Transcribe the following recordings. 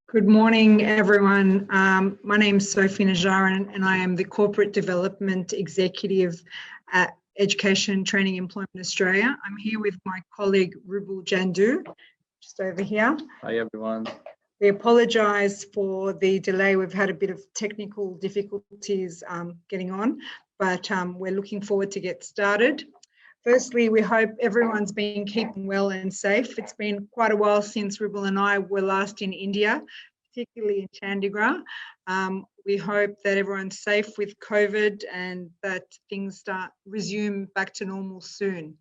Good morning, everyone. My name is Sophie Najaran, and I am the Corporate Development Executive at Education Training Employment Australia. I'm here with my colleague Rubul Jandu, just over here. Hi, everyone. We apologise for the delay. We've had a bit of technical difficulties getting on, but we're looking forward to get started. Firstly, we hope everyone's been keeping well and safe. It's been quite a while since Rubul and I were last in India, particularly in Chandigarh. We hope that everyone's safe with COVID and that things resume back to normal soon.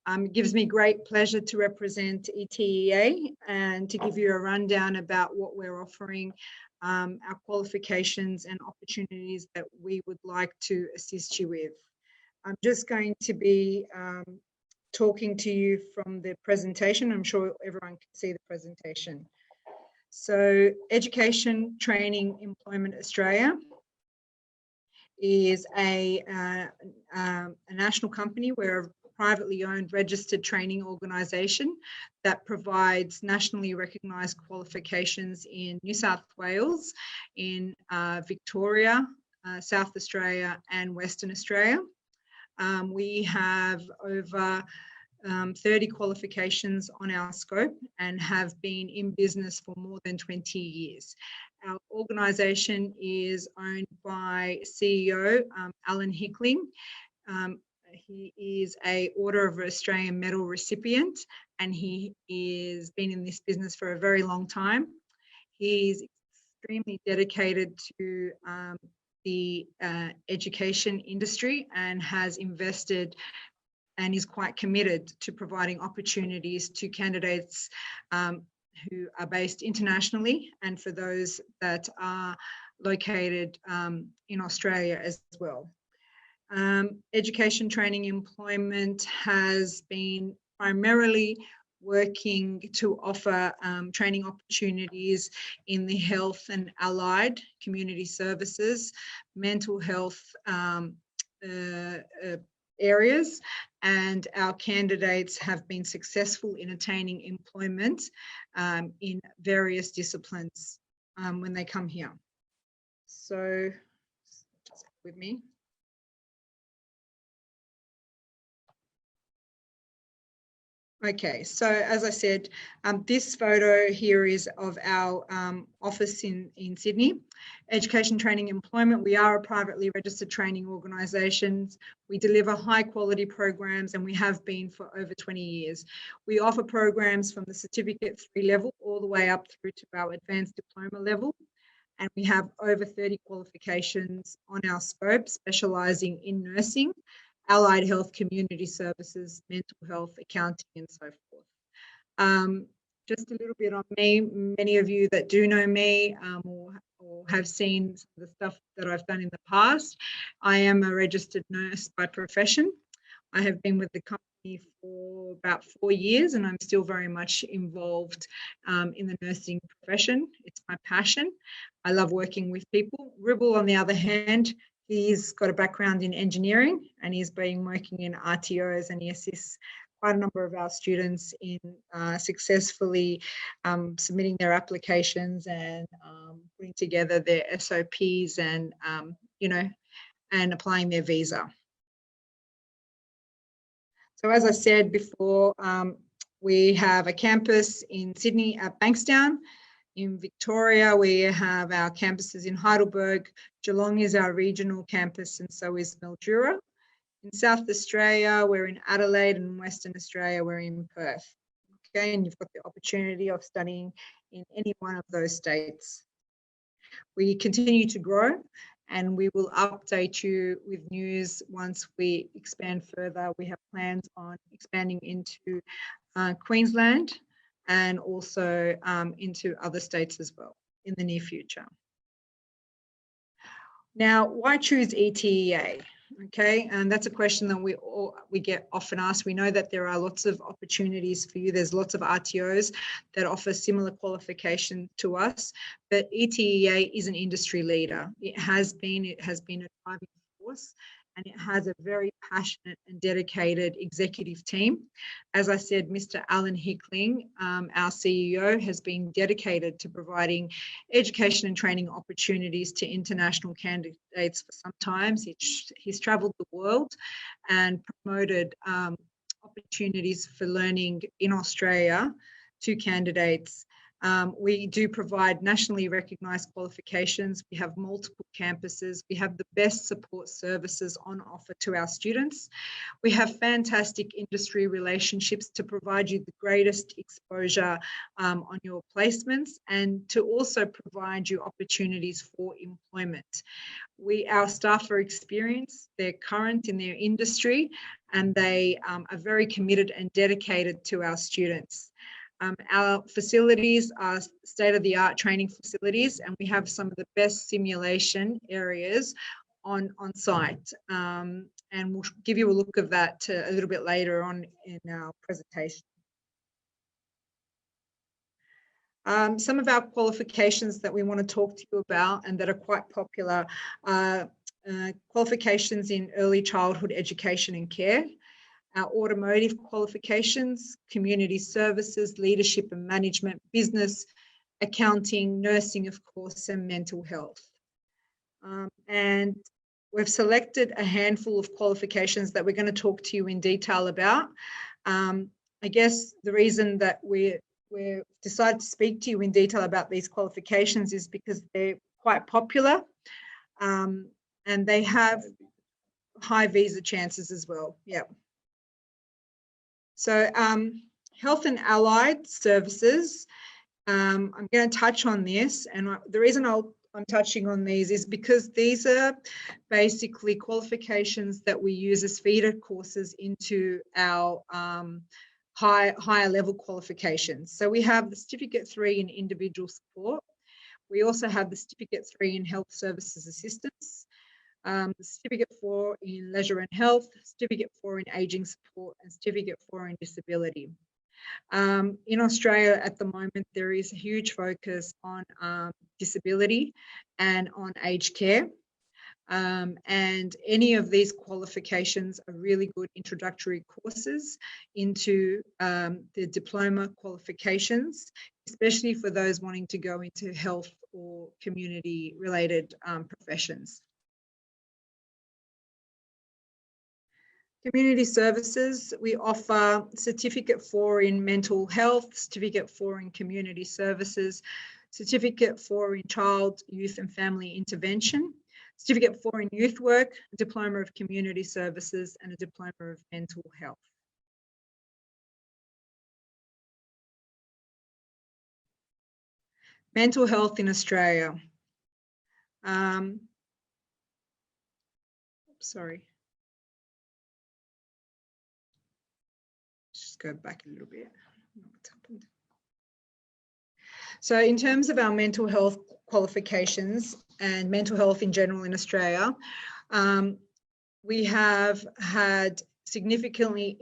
It gives me great pleasure to represent ETEA and to give you a rundown about what we're offering, our qualifications and opportunities that we would like to assist you with. I'm just going to be talking to you from the presentation. I'm sure everyone can see the presentation. So Education Training Employment Australia is a national company. We're a privately owned registered training organisation that provides nationally recognised qualifications in New South Wales, in Victoria, South Australia and Western Australia. We have over 30 qualifications on our scope and have been in business for more than 20 years. Our organisation is owned by CEO Alan Hickling. He is an Order of Australian Medal recipient, and he has been in this business for a very long time. He's extremely dedicated to the education industry and has invested and is quite committed to providing opportunities to candidates who are based internationally and for those that are located in Australia as well. Education Training Employment has been primarily working to offer training opportunities in the health and allied community services, mental health areas, and our candidates have been successful in attaining employment in various disciplines when they come here. So, just with me. Okay, so as I said, this photo here is of our office in Sydney. Education Training Employment, we are a privately registered training organisation. We deliver high quality programs and we have been for over 20 years. We offer programs from the Certificate 3 level all the way up through to our advanced diploma level. And we have over 30 qualifications on our scope, specialising in nursing, allied health, community services, mental health, accounting, and so forth. Just a little bit on me. Many of you that do know me or have seen the stuff that I've done in the past, I am a registered nurse by profession. I have been with the company for about 4 years and I'm still very much involved in the nursing profession. It's my passion. I love working with people. Rubul, on the other hand, he's got a background in engineering and he's been working in RTOs, and he assists quite a number of our students in successfully submitting their applications and putting together their SOPs and, and applying their visa. So as I said before, we have a campus in Sydney at Bankstown. In Victoria, we have our campuses in Heidelberg. Geelong is our regional campus, and so is Mildura. In South Australia, we're in Adelaide, and in Western Australia, we're in Perth. Okay, and you've got the opportunity of studying in any one of those states. We continue to grow, and we will update you with news once we expand further. We have plans on expanding into Queensland and also into other states as well in the near future. Now, why choose ETEA? Okay, and that's a question that we get often asked. We know that there are lots of opportunities for you. There's lots of RTOs that offer similar qualification to us, but ETEA is an industry leader. It has been a driving force and it has a very passionate and dedicated executive team. As I said, Mr. Alan Hickling, our CEO, has been dedicated to providing education and training opportunities to international candidates for some time. He's travelled the world and promoted opportunities for learning in Australia to candidates. We do provide nationally recognised qualifications. We have multiple campuses. We have the best support services on offer to our students. We have fantastic industry relationships to provide you the greatest exposure on your placements and to also provide you opportunities for employment. Our staff are experienced, they're current in their industry, and they are very committed and dedicated to our students. Our facilities are state-of-the-art training facilities, and we have some of the best simulation areas on site. And we'll give you a look of that a little bit later on in our presentation. Some of our qualifications that we want to talk to you about and that are quite popular are qualifications in early childhood education and care, our automotive qualifications, community services, leadership and management, business, accounting, nursing, of course, and mental health. And we've selected a handful of qualifications that we're going to talk to you in detail about. I guess the reason that we decided to speak to you in detail about these qualifications is because they're quite popular and they have high visa chances as well. Yeah. So health and allied services, I'm going to touch on this, and the reason I'm touching on these is because these are basically qualifications that we use as feeder courses into our higher level qualifications. So we have the Certificate 3 in Individual Support. We also have the Certificate 3 in Health Services Assistance, the Certificate 4 in Leisure and Health, Certificate 4 in Ageing Support, and Certificate 4 in Disability. In Australia at the moment, there is a huge focus on disability and on aged care. And any of these qualifications are really good introductory courses into the diploma qualifications, especially for those wanting to go into health or community related professions. Community services, we offer Certificate 4 in Mental Health, Certificate 4 in Community Services, Certificate 4 in Child, Youth and Family Intervention, Certificate 4 in Youth Work, a Diploma of Community Services, and a Diploma of Mental Health. Mental health in Australia. Sorry. Just go back a little bit. What's happened? So in terms of our mental health qualifications and mental health in general in Australia, we have had significantly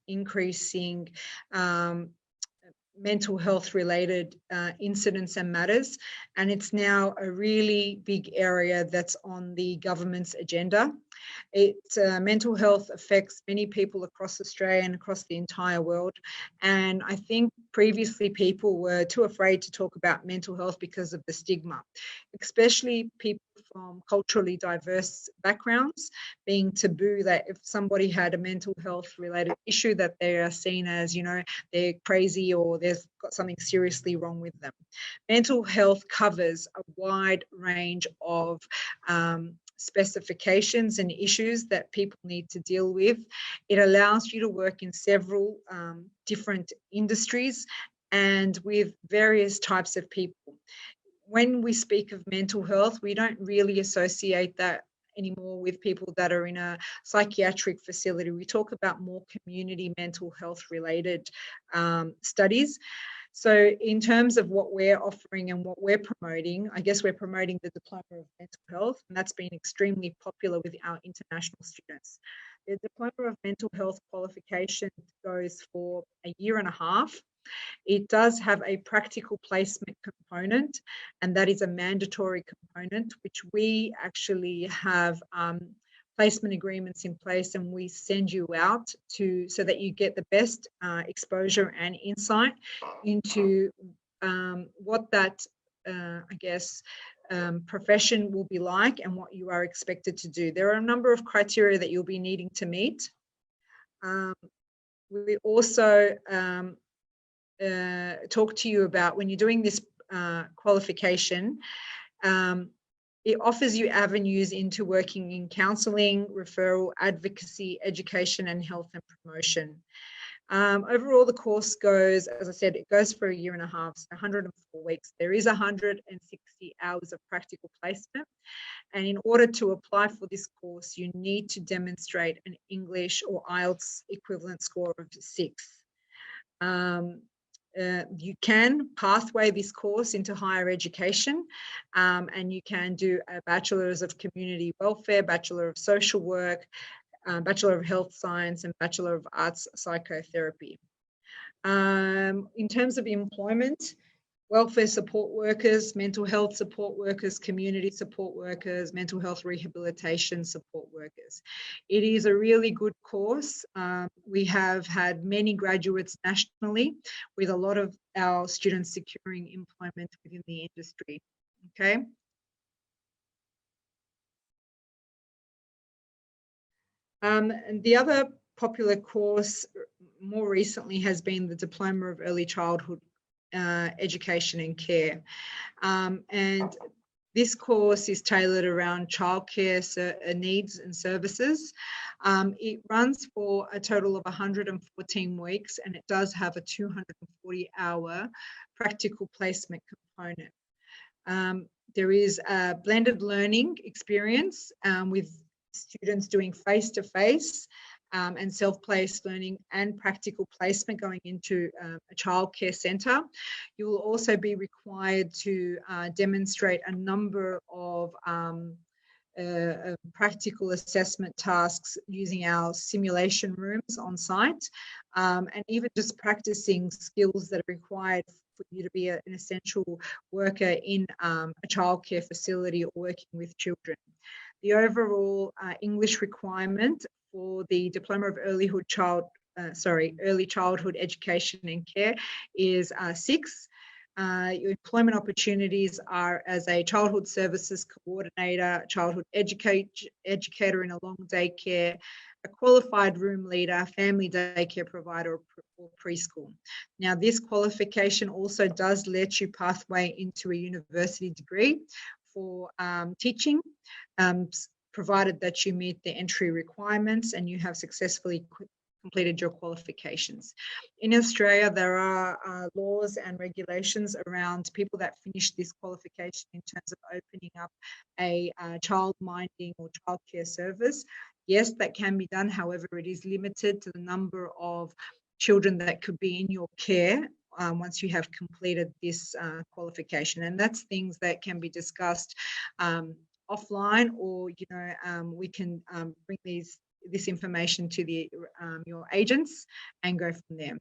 increasing mental health related incidents and matters, and it's now a really big area that's on the government's agenda. Mental health affects many people across Australia and across the entire world, and I think previously people were too afraid to talk about mental health because of the stigma, especially people from culturally diverse backgrounds being taboo, that if somebody had a mental health related issue that they are seen as, you know, they're crazy or there's got something seriously wrong with them. Mental health covers a wide range of specifications and issues that people need to deal with. It allows you to work in several different industries and with various types of people. When we speak of mental health, we don't really associate that anymore with people that are in a psychiatric facility. We talk about more community mental health related studies. So in terms of what we're offering and what we're promoting, I guess we're promoting the Diploma of Mental Health, and that's been extremely popular with our international students. The Diploma of Mental Health qualification goes for a year and a half. It does have a practical placement component, and that is a mandatory component, which we actually have placement agreements in place, and we send you out so that you get the best exposure and insight into what that, I guess, profession will be like and what you are expected to do. There are a number of criteria that you'll be needing to meet. We also talk to you about when you're doing this qualification, it offers you avenues into working in counselling, referral, advocacy, education, and health and promotion. Overall, the course goes, as I said, it goes for 1.5 years, so 104 weeks. There is 160 hours of practical placement. And in order to apply for this course, you need to demonstrate an English or IELTS equivalent score of 6. You can pathway this course into higher education, and you can do a Bachelor's of Community Welfare, Bachelor of Social Work, Bachelor of Health Science, and Bachelor of Arts Psychotherapy. In terms of employment, welfare support workers, mental health support workers, community support workers, mental health rehabilitation support workers. It is a really good course. We have had many graduates nationally, with a lot of our students securing employment within the industry. Okay. And the other popular course more recently has been the Diploma of Early Childhood Education and Care. And this course is tailored around childcare needs and services. It runs for a total of 114 weeks, and it does have a 240-hour practical placement component. There is a blended learning experience with students doing face-to-face and self-paced learning and practical placement going into a childcare centre. You will also be required to demonstrate a number of practical assessment tasks using our simulation rooms on site, and even just practicing skills that are required for you to be an essential worker in a childcare facility or working with children. The overall English requirement for the Diploma of Early Childhood Education and Care is 6. Your employment opportunities are as a childhood services coordinator, childhood educator in a long day care, a qualified room leader, family daycare provider, or preschool. Now, this qualification also does let you pathway into a university degree for teaching, provided that you meet the entry requirements and you have successfully completed your qualifications. In Australia, there are laws and regulations around people that finish this qualification in terms of opening up a child minding or childcare service. Yes, that can be done. However, it is limited to the number of children that could be in your care once you have completed this qualification. And that's things that can be discussed offline, or we can bring this information to your agents and go from there.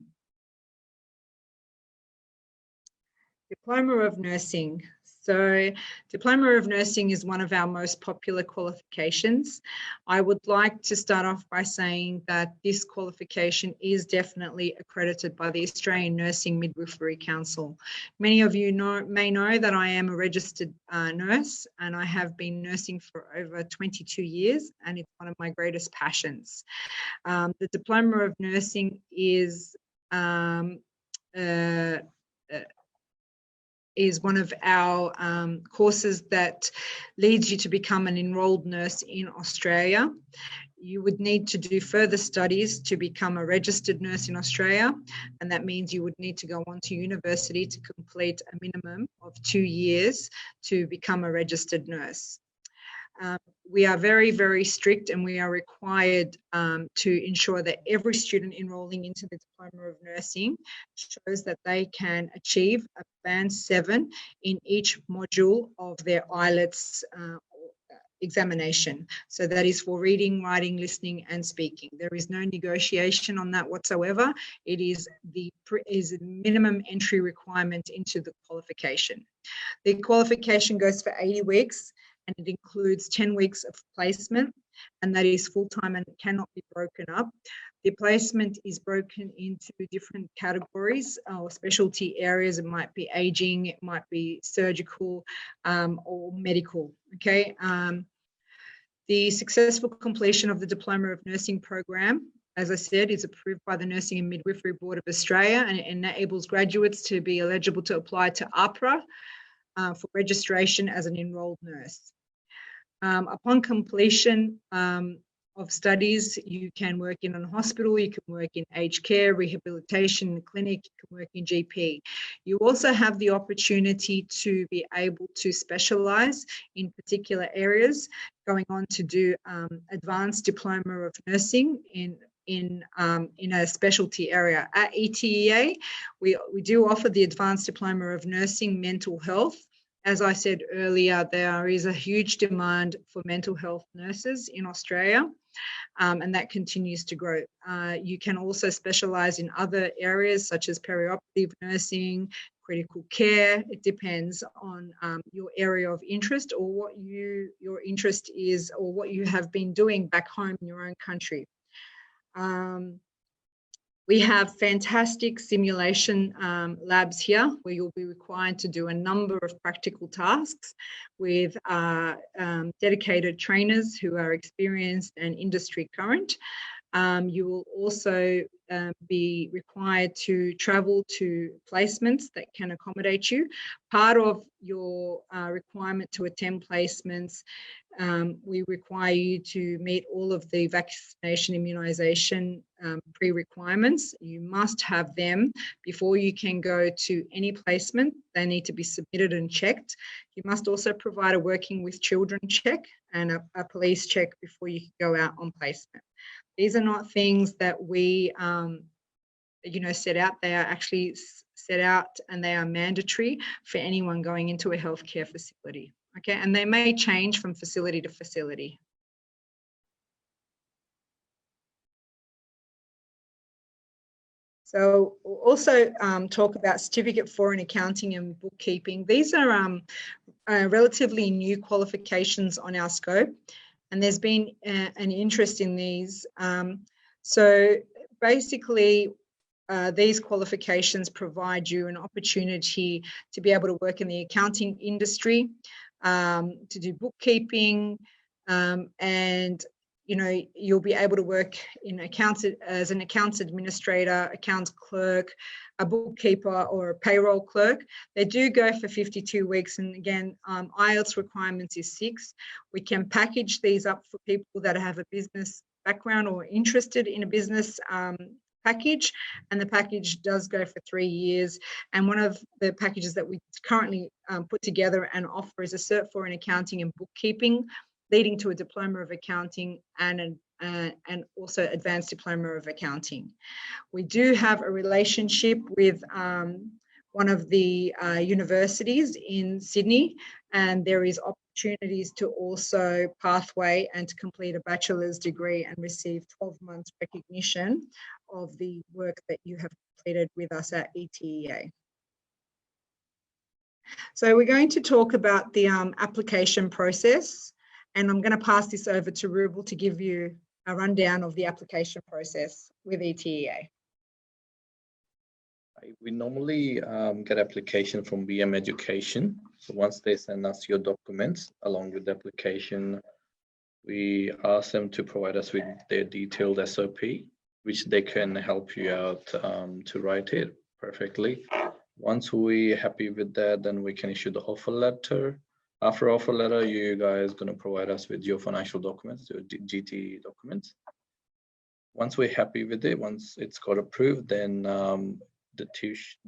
Diploma of Nursing. So Diploma of Nursing is one of our most popular qualifications. I would like to start off by saying that this qualification is definitely accredited by the Australian Nursing Midwifery Council. Many of you may know that I am a registered nurse, and I have been nursing for over 22 years, and it's one of my greatest passions. The Diploma of Nursing is one of our courses that leads you to become an enrolled nurse in Australia. You would need to do further studies to become a registered nurse in Australia, and that means you would need to go on to university to complete a minimum of 2 years to become a registered nurse. We are very, very strict, and we are required to ensure that every student enrolling into the Diploma of Nursing shows that they can achieve a Band 7 in each module of their IELTS examination. So that is for reading, writing, listening, and speaking. There is no negotiation on that whatsoever. It is the minimum entry requirement into the qualification. The qualification goes for 80 weeks. And it includes 10 weeks of placement. and that is full-time and cannot be broken up. The placement is broken into different categories or specialty areas. It might be aging, it might be surgical, or medical, okay? The successful completion of the Diploma of Nursing program, as I said, is approved by the Nursing and Midwifery Board of Australia, and it enables graduates to be eligible to apply to APRA for registration as an enrolled nurse. Upon completion of studies, you can work in a hospital, you can work in aged care, rehabilitation clinic, you can work in GP. You also have the opportunity to be able to specialise in particular areas, going on to do advanced diploma of nursing in a specialty area. At ETEA, we do offer the advanced diploma of nursing mental health. As I said earlier, there is a huge demand for mental health nurses in Australia, and that continues to grow. You can also specialise in other areas such as perioperative nursing, critical care. It depends on your area of interest or what your interest is or what you have been doing back home in your own country. We have fantastic simulation labs here where you'll be required to do a number of practical tasks with dedicated trainers who are experienced and industry current. You will also be required to travel to placements that can accommodate you. Part of your requirement to attend placements, we require you to meet all of the vaccination immunisation pre-requirements. You must have them before you can go to any placement. They need to be submitted and checked. You must also provide a working with children check and a police check before you can go out on placement. These are not things that we set out. They are actually set out and they are mandatory for anyone going into a healthcare facility. Okay, and they may change from facility to facility. So we'll also talk about certificate for in accounting and bookkeeping. These are relatively new qualifications on our scope, and there's been an interest in these. So basically, these qualifications provide you an opportunity to be able to work in the accounting industry, to do bookkeeping, and you'll be able to work in as an accounts administrator, accounts clerk, a bookkeeper, or a payroll clerk. They do go for 52 weeks, and again, IELTS requirements is 6. We can package these up for people that have a business background or interested in a business package, and the package does go for 3 years. And one of the packages that we currently put together and offer is a Cert for in accounting and bookkeeping, leading to a diploma of accounting and also advanced diploma of accounting. We do have a relationship with one of the universities in Sydney, and there is opportunities to also pathway and to complete a bachelor's degree and receive 12 months recognition of the work that you have completed with us at ETEA. So we're going to talk about the application process, and I'm going to pass this over to Rubel to give you a rundown of the application process with ETEA. We normally get application from BM Education. So once they send us your documents along with the application, we ask them to provide us with their detailed SOP, which they can help you out to write it perfectly. Once we're happy with that, then we can issue the offer letter. After offer letter, you guys going to provide us with your financial documents, your GT documents. Once we're happy with it, once it's got approved, then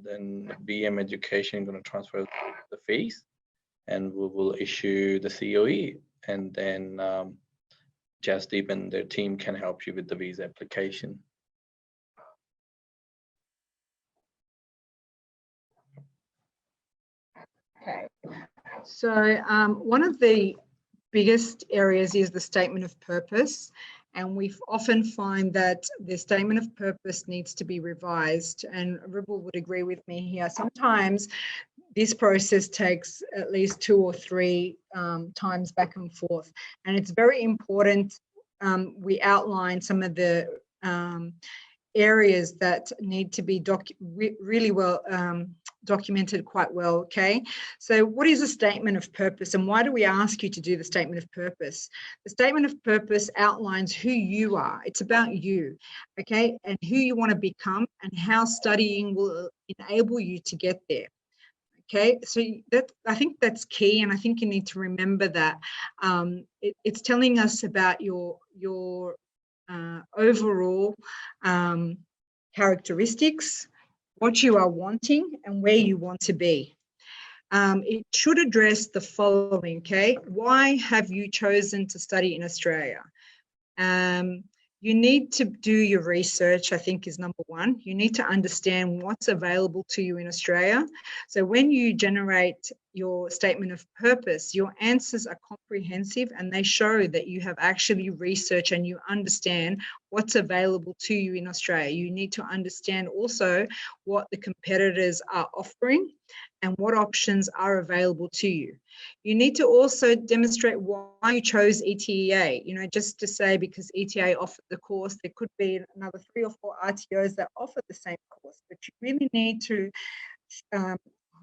then BM Education going to transfer the fees, and we will issue the COE, and then Jasdeep and their team can help you with the visa application. Okay, so one of the biggest areas is the statement of purpose, and we often find that the statement of purpose needs to be revised, and Rubel would agree with me here. Sometimes this process takes at least 2 or 3 times back and forth, and it's very important we outline some of the areas that need to be really well documented quite well. Okay, so what is a statement of purpose, and why do we ask you to do the statement of purpose? The statement of purpose outlines who you are. It's about you, okay, and who you want to become and how studying will enable you to get there. Okay, so that, I think that's key, and I think you need to remember that it's telling us about your overall characteristics, what you are wanting, and where you want to be. It should address the following, okay? Why have you chosen to study in Australia? You need to do your research, I think, is number one. You need to understand what's available to you in Australia. So when you generate your statement of purpose, your answers are comprehensive and they show that you have actually researched and you understand what's available to you in Australia. You need to understand also what the competitors are offering and what options are available to you. You need to also demonstrate why you chose ETEA. You know, just to say because ETEA offered the course, there could be another 3 or 4 RTOs that offer the same course, but you really need to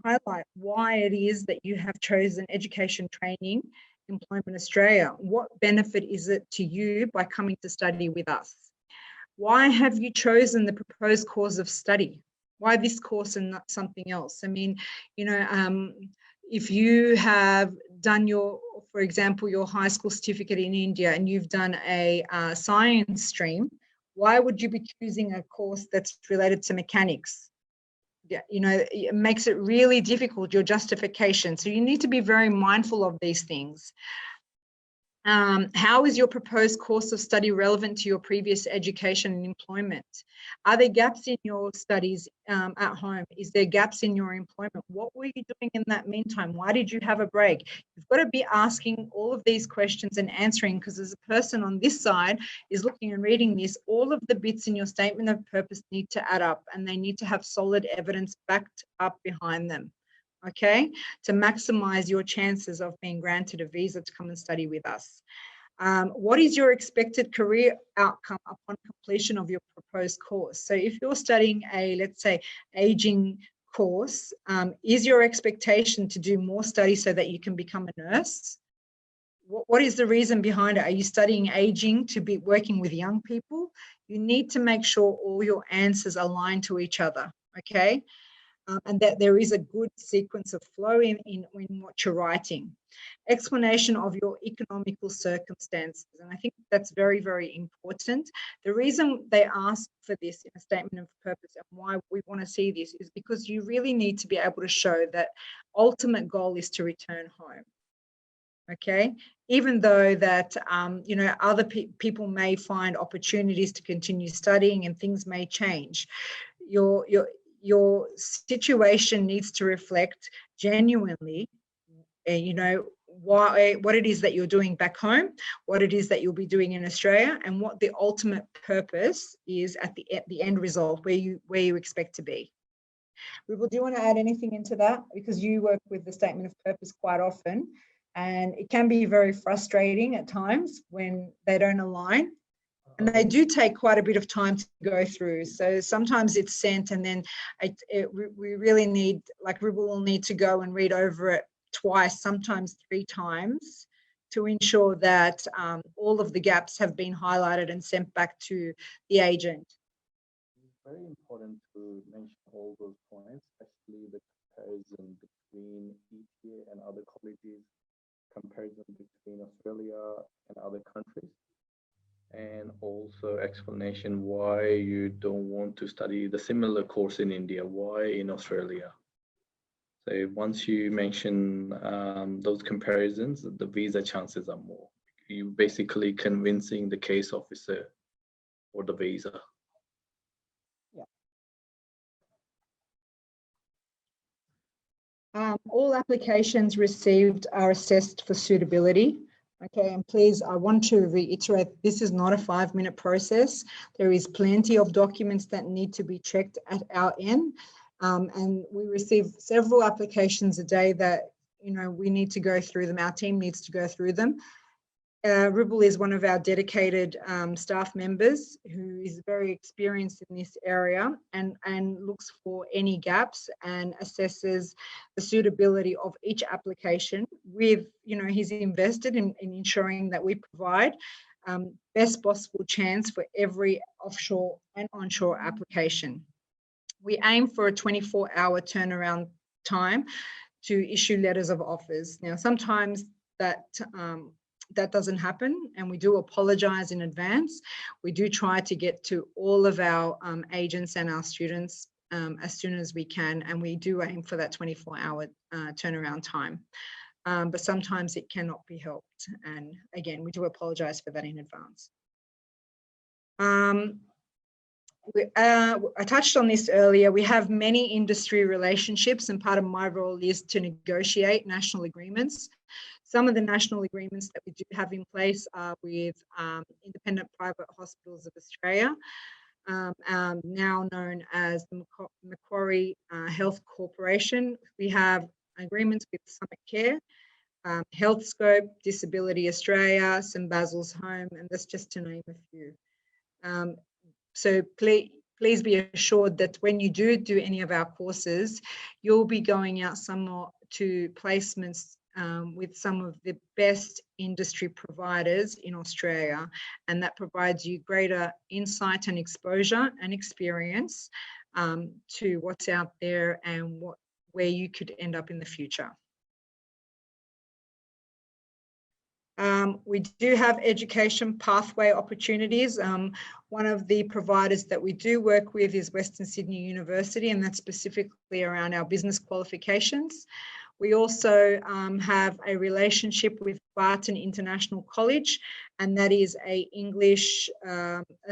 highlight why it is that you have chosen Education Training Employment Australia. What benefit is it to you by coming to study with us? Why have you chosen the proposed course of study? Why this course and not something else? I mean, you know, if you have done your, for example, your high school certificate in India and you've done a science stream, why would you be choosing a course that's related to mechanics? Yeah, you know, it makes it really difficult, your justification. So you need to be very mindful of these things. How is your proposed course of study relevant to your previous education and employment? Are there gaps in your studies at home? Is there gaps in your employment? What were you doing in that meantime? Why did you have a break? You've got to be asking all of these questions and answering, because as a person on this side is looking and reading this, all of the bits in your statement of purpose need to add up and they need to have solid evidence backed up behind them. Okay, to maximize your chances of being granted a visa to come and study with us. What is your expected career outcome upon completion of your proposed course? So if you're studying a, let's say, aging course, is your expectation to do more study so that you can become a nurse? What is the reason behind it? Are you studying aging to be working with young people? You need to make sure all your answers align to each other, okay? And that there is a good sequence of flow in what you're writing. Explanation of your economical circumstances. And I think that's very, very important. The reason they ask for this in a statement of purpose and why we want to see this is because you really need to be able to show that ultimate goal is to return home. Okay, even though that, you know, other people may find opportunities to continue studying and things may change. Your situation needs to reflect genuinely, you know, what it is that you're doing back home, what it is that you'll be doing in Australia, and what the ultimate purpose is at the end result, where you expect to be. Rubel, do you want to add anything into that? Because you work with the statement of purpose quite often, and it can be very frustrating at times when they don't align. And they do take quite a bit of time to go through. So sometimes it's sent and then we really need, like Rubel will need to go and read over it twice, sometimes 3 times, to ensure that all of the gaps have been highlighted and sent back to the agent. It's very important to mention all those points, especially the comparison between ETEA and other colleges, comparison between Australia and other countries, and also explanation why you don't want to study the similar course in India, why in Australia. So once you mention those comparisons, the visa chances are more. You basically convincing the case officer for the visa. Yeah. All applications received are assessed for suitability. Okay, and please, I want to reiterate, this is not a 5-minute process. There is plenty of documents that need to be checked at our end. And we receive several applications a day that, you know, we need to go through them. Our team needs to go through them. Ribble is one of our dedicated staff members who is very experienced in this area and looks for any gaps and assesses the suitability of each application with, he's invested in ensuring that we provide best possible chance for every offshore and onshore application. We aim for a 24-hour turnaround time to issue letters of offers. Now, sometimes that doesn't happen, and we do apologize in advance. We do try to get to all of our agents and our students as soon as we can, and we do aim for that 24-hour turnaround time. But sometimes it cannot be helped, and again, we do apologize for that in advance. I touched on this earlier. We have many industry relationships, and part of my role is to negotiate national agreements. Some of the national agreements that we do have in place are with Independent Private Hospitals of Australia, now known as the Macquarie Health Corporation. We have agreements with Summit Care, HealthScope, Disability Australia, St Basil's Home, and that's just to name a few. So please be assured that when you do any of our courses, you'll be going out somewhat to placements with some of the best industry providers in Australia, and that provides you greater insight and exposure and experience to what's out there and where you could end up in the future. We do have education pathway opportunities. One of the providers that we do work with is Western Sydney University, and that's specifically around our business qualifications. We also have a relationship with Barton International College, and that is an English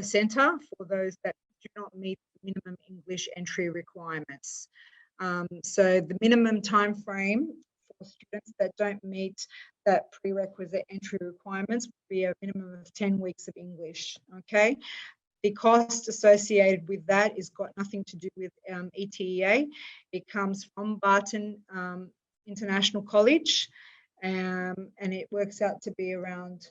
centre for those that do not meet minimum English entry requirements. So the minimum time frame for students that don't meet that prerequisite entry requirements would be a minimum of 10 weeks of English, okay? The cost associated with that has got nothing to do with ETEA. It comes from Barton International College, and it works out to be around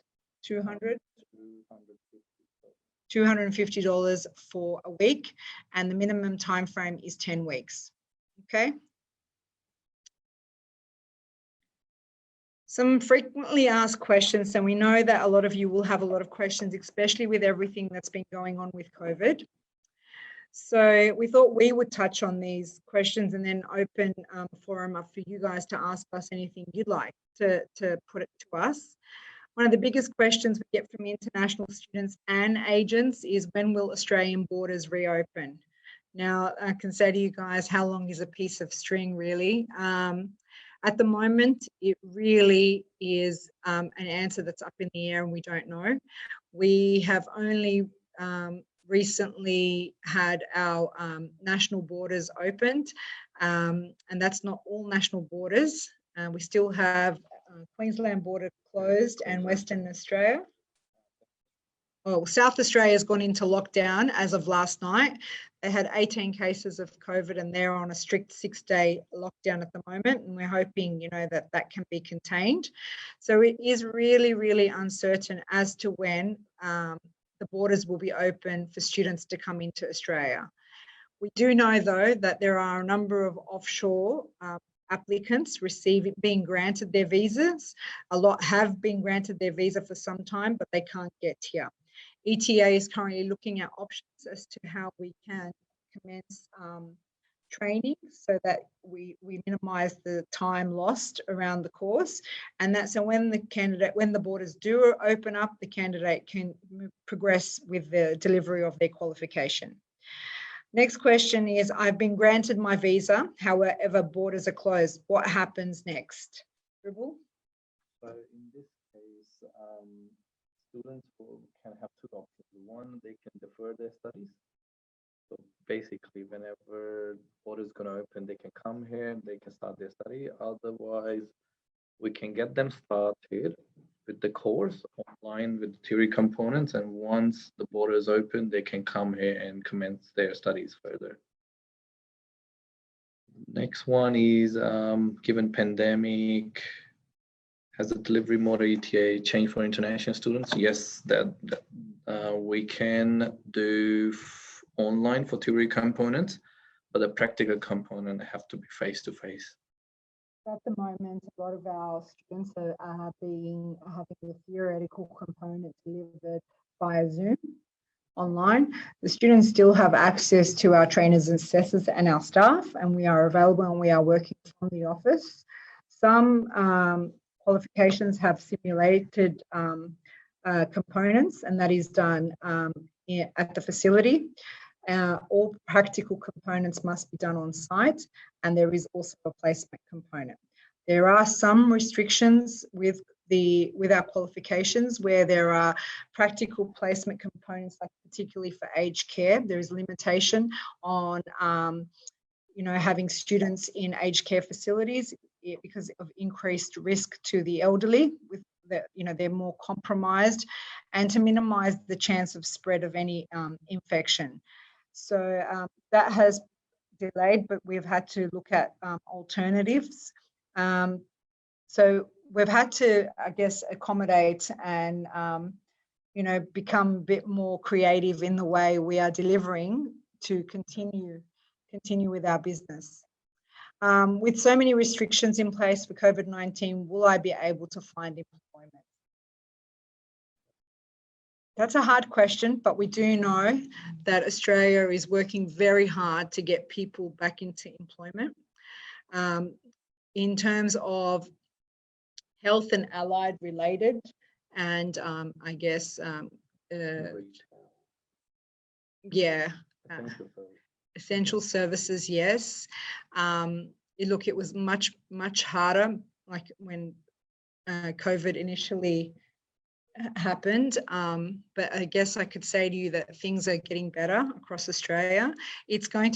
$250 for a week, and the minimum time frame is 10 weeks, okay? Some frequently asked questions, and we know that a lot of you will have a lot of questions, especially with everything that's been going on with COVID. So we thought we would touch on these questions and then open a forum up for you guys to ask us anything you'd like to put it to us. One of the biggest questions we get from international students and agents is, when will Australian borders reopen? Now, I can say to you guys, how long is a piece of string, really? At the moment, it really is an answer that's up in the air and we don't know. We have only recently had our national borders opened, and that's not all national borders. We still have Queensland border closed and Western Australia. Oh, South Australia has gone into lockdown as of last night. They had 18 cases of COVID and they're on a strict 6-day lockdown at the moment. And we're hoping, that that can be contained. So it is really, really uncertain as to when the borders will be open for students to come into Australia. We do know, though, that there are a number of offshore applicants being granted their visas. A lot have been granted their visa for some time, but they can't get here. ETEA is currently looking at options as to how we can commence training so that we minimise the time lost around the course, and that's so when the borders do open up, the candidate can progress with the delivery of their qualification. Next question is, I've been granted my visa, however borders are closed. What happens next? Ribble? So in this case, students can have two options. One, they can defer their studies. So basically, whenever borders going to open, they can come here, they can start their study. Otherwise, we can get them started with the course online with the theory components. And once the borders open, they can come here and commence their studies further. Next one is, given pandemic Has the delivery model ETA changed for international students? Yes, we can do online for theory components, but the practical component have to be face-to-face. At the moment, a lot of our students are having the theoretical component delivered via Zoom online. The students still have access to our trainers and assessors and our staff, and we are available and we are working from the office. Some qualifications have simulated components, and that is done at the facility. All practical components must be done on site, and there is also a placement component. There are some restrictions with our qualifications where there are practical placement components, like particularly for aged care. There is limitation on having students in aged care facilities because of increased risk to the elderly. With they're more compromised, and to minimise the chance of spread of any infection. So that has delayed, but we've had to look at alternatives. So we've had to, I guess, accommodate and become a bit more creative in the way we are delivering to continue with our business. With so many restrictions in place for COVID-19, will I be able to find employment? That's a hard question, but we do know that Australia is working very hard to get people back into employment. In terms of health and allied related, and I guess, essential services, yes. Look, it was much harder, like when COVID initially happened, but I guess I could say to you that things are getting better across Australia. It's going to